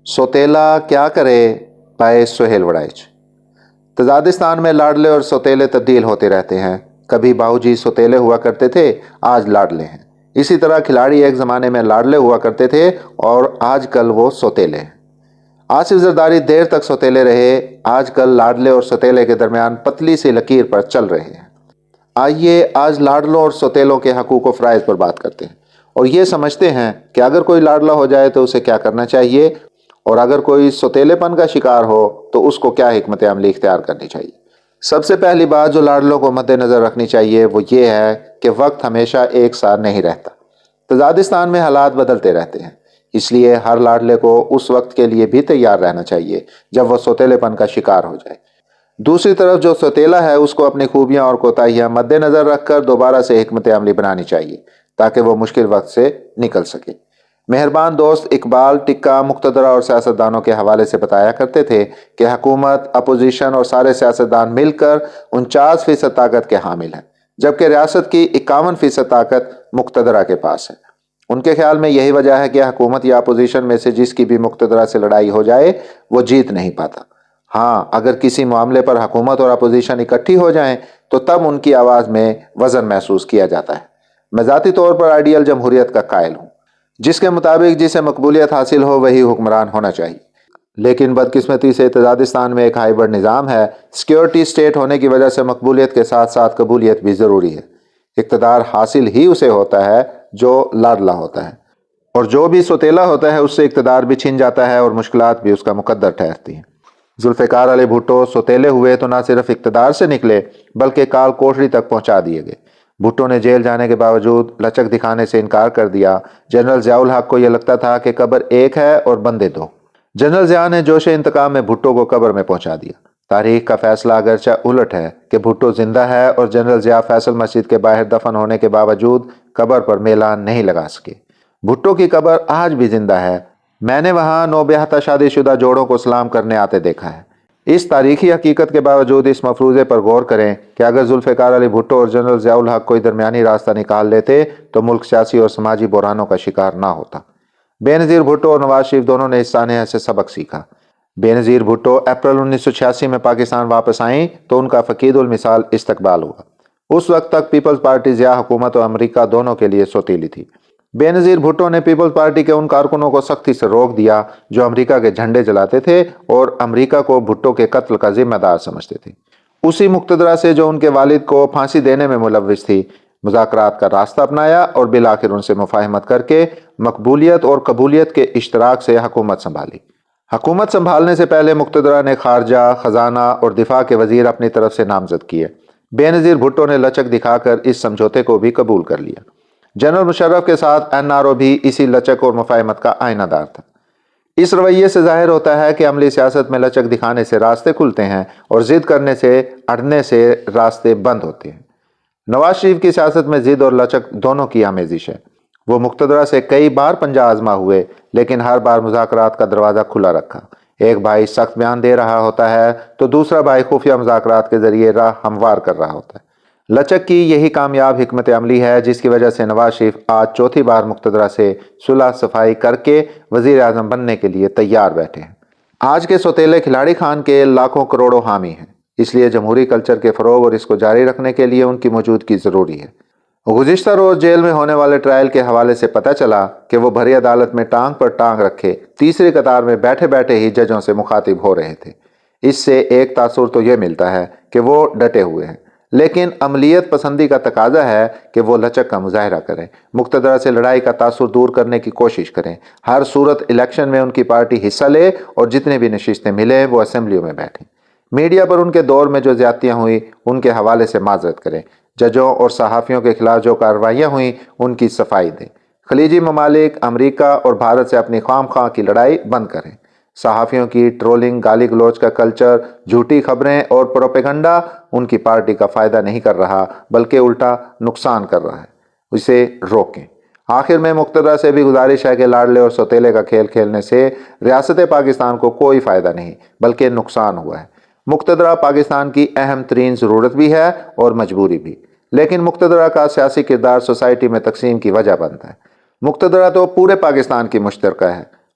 سوتیلا کیا کرے پائے سہیل وڑائچ۔ تزادستان میں لاڈلے اور سوتیلے تبدیل ہوتے رہتے ہیں، کبھی باؤ جی سوتیلے ہوا کرتے تھے، آج لاڈلے ہیں۔ اسی طرح کھلاڑی ایک زمانے میں لاڈلے ہوا کرتے تھے اور آج کل وہ سوتیلے ہیں۔ آصف زرداری دیر تک سوتیلے رہے، آج کل لاڈلے اور سوتیلے کے درمیان پتلی سی لکیر پر چل رہے ہیں۔ آئیے آج لاڈلوں اور سوتیلوں کے حقوق و فرائض پر بات کرتے ہیں اور یہ سمجھتے ہیں کہ اگر کوئی لاڈلا ہو جائے تو اسے کیا کرنا چاہیے، اور اگر کوئی سوتیلے پن کا شکار ہو تو اس کو کیا حکمت عملی اختیار کرنی چاہیے۔ سب سے پہلی بات جو لاڈلوں کو مد نظر رکھنی چاہیے وہ یہ ہے کہ وقت ہمیشہ ایک سا نہیں رہتا۔ تزادستان میں حالات بدلتے رہتے ہیں، اس لیے ہر لاڈلے کو اس وقت کے لیے بھی تیار رہنا چاہیے جب وہ سوتیلے پن کا شکار ہو جائے۔ دوسری طرف جو سوتیلا ہے اس کو اپنی خوبیاں اور کوتاہیاں مد نظر رکھ کر دوبارہ سے حکمت عملی بنانی چاہیے تاکہ وہ مشکل وقت سے نکل سکے۔ مہربان دوست اقبال ٹکا مقتدرہ اور سیاستدانوں کے حوالے سے بتایا کرتے تھے کہ حکومت، اپوزیشن اور سارے سیاستدان مل کر 49% طاقت کے حامل ہیں، جبکہ ریاست کی 51% طاقت مقتدرہ کے پاس ہے۔ ان کے خیال میں یہی وجہ ہے کہ حکومت یا اپوزیشن میں سے جس کی بھی مقتدرہ سے لڑائی ہو جائے وہ جیت نہیں پاتا۔ ہاں، اگر کسی معاملے پر حکومت اور اپوزیشن اکٹھی ہو جائیں تو تب ان کی آواز میں وزن محسوس کیا جاتا ہے۔ میں ذاتی طور پر آئیڈیل جمہوریت کا قائل ہوں، جس کے مطابق جسے مقبولیت حاصل ہو وہی حکمران ہونا چاہیے۔ لیکن بدقسمتی سے تزادستان میں ایک ہائیبرڈ نظام ہے۔ سیکیورٹی سٹیٹ ہونے کی وجہ سے مقبولیت کے ساتھ ساتھ قبولیت بھی ضروری ہے۔ اقتدار حاصل ہی اسے ہوتا ہے جو لاڈلا ہوتا ہے، اور جو بھی سوتیلا ہوتا ہے اس سے اقتدار بھی چھن جاتا ہے اور مشکلات بھی اس کا مقدر ٹھہرتی ہیں۔ ذوالفقار علی بھٹو سوتیلے ہوئے تو نہ صرف اقتدار سے نکلے بلکہ کال کوٹری تک پہنچا دیے گئے۔ بھٹو نے جیل جانے کے باوجود لچک دکھانے سے انکار کر دیا۔ جنرل ضیاء الحق کو یہ لگتا تھا کہ قبر ایک ہے اور بندے دو۔ جنرل ضیاء نے جوش انتقام میں بھٹو کو قبر میں پہنچا دیا۔ تاریخ کا فیصلہ اگرچہ الٹ ہے کہ بھٹو زندہ ہے اور جنرل ضیاء فیصل مسجد کے باہر دفن ہونے کے باوجود قبر پر میلان نہیں لگا سکے۔ بھٹو کی قبر آج بھی زندہ ہے۔ میں نے وہاں نوبیاہتا شادی شدہ جوڑوں کو سلام کرنے آتے دیکھا ہے۔ اس تاریخی حقیقت کے باوجود اس مفروضے پر غور کریں کہ اگر ذوالفقار علی بھٹو اور جنرل ضیاء الحق کوئی درمیانی راستہ نکال لیتے تو ملک سیاسی اور سماجی بحرانوں کا شکار نہ ہوتا۔ بے نظیر بھٹو اور نواز شریف دونوں نے اس سانحہ سے سبق سیکھا۔ بے نظیر بھٹو اپریل 1986 میں پاکستان واپس آئیں تو ان کا فقید المثال استقبال ہوا۔ اس وقت تک پیپلز پارٹی ضیاء حکومت اور امریکہ دونوں کے لیے سوتیلی تھی۔ بے نظیر بھٹو نے پیپلز پارٹی کے ان کارکنوں کو سختی سے روک دیا جو امریکہ کے جھنڈے جلاتے تھے اور امریکہ کو بھٹو کے قتل کا ذمہ دار سمجھتے تھے۔ اسی مقتدرہ سے جو ان کے والد کو پھانسی دینے میں ملوث تھی، مذاکرات کا راستہ اپنایا اور بالآخر ان سے مفاہمت کر کے مقبولیت اور قبولیت کے اشتراک سے حکومت سنبھالی۔ حکومت سنبھالنے سے پہلے مقتدرہ نے خارجہ، خزانہ اور دفاع کے وزیر اپنی طرف سے نامزد کیے۔ بے نظیر بھٹو نے لچک دکھا کر اس سمجھوتے کو بھی قبول کر لیا۔ جنرل مشرف کے ساتھ NRO بھی اسی لچک اور مفاہمت کا آئینہ دار تھا۔ اس رویے سے ظاہر ہوتا ہے کہ عملی سیاست میں لچک دکھانے سے راستے کھلتے ہیں اور ضد کرنے سے، اڑنے سے راستے بند ہوتے ہیں۔ نواز شریف کی سیاست میں ضد اور لچک دونوں کی آمیزش ہے۔ وہ مقتدرہ سے کئی بار پنجہ آزما ہوئے لیکن ہر بار مذاکرات کا دروازہ کھلا رکھا۔ ایک بھائی سخت بیان دے رہا ہوتا ہے تو دوسرا بھائی خفیہ مذاکرات کے ذریعے راہ ہموار کر رہا ہوتا ہے۔ لچک کی یہی کامیاب حکمت عملی ہے جس کی وجہ سے نواز شریف آج چوتھی بار مقتدرہ سے صلح صفائی کر کے وزیر اعظم بننے کے لیے تیار بیٹھے ہیں۔ آج کے سوتیلے کھلاڑی خان کے لاکھوں کروڑوں حامی ہیں، اس لیے جمہوری کلچر کے فروغ اور اس کو جاری رکھنے کے لیے ان کی موجودگی ضروری ہے۔ گزشتہ روز جیل میں ہونے والے ٹرائل کے حوالے سے پتہ چلا کہ وہ بھری عدالت میں ٹانگ پر ٹانگ رکھے تیسری قطار میں بیٹھے بیٹھے ہی ججوں سے مخاطب ہو رہے تھے۔ اس سے ایک تاثر تو یہ ملتا ہے کہ وہ ڈٹے ہوئے ہیں، لیکن عملیت پسندی کا تقاضا ہے کہ وہ لچک کا مظاہرہ کریں، مقتدرہ سے لڑائی کا تاثر دور کرنے کی کوشش کریں، ہر صورت الیکشن میں ان کی پارٹی حصہ لے اور جتنے بھی نشستیں ملیں وہ اسمبلیوں میں بیٹھیں۔ میڈیا پر ان کے دور میں جو زیادتیاں ہوئیں ان کے حوالے سے معذرت کریں، ججوں اور صحافیوں کے خلاف جو کارروائیاں ہوئیں ان کی صفائی دیں۔ خلیجی ممالک، امریکہ اور بھارت سے اپنی خام خواہ کی لڑائی بند کریں۔ صحافیوں کی ٹرولنگ، گالی گلوچ کا کلچر، جھوٹی خبریں اور پروپیگنڈا ان کی پارٹی کا فائدہ نہیں کر رہا بلکہ الٹا نقصان کر رہا ہے، اسے روکیں۔ آخر میں مقتدرہ سے بھی گزارش ہے کہ لاڈلے اور سوتیلے کا کھیل کھیلنے سے ریاست پاکستان کو کوئی فائدہ نہیں بلکہ نقصان ہوا ہے۔ مقتدرہ پاکستان کی اہم ترین ضرورت بھی ہے اور مجبوری بھی، لیکن مقتدرہ کا سیاسی کردار سوسائٹی میں تقسیم کی وجہ بنتا ہے۔ مقتدرہ تو پورے پاکستان کی مشترکہ ہے،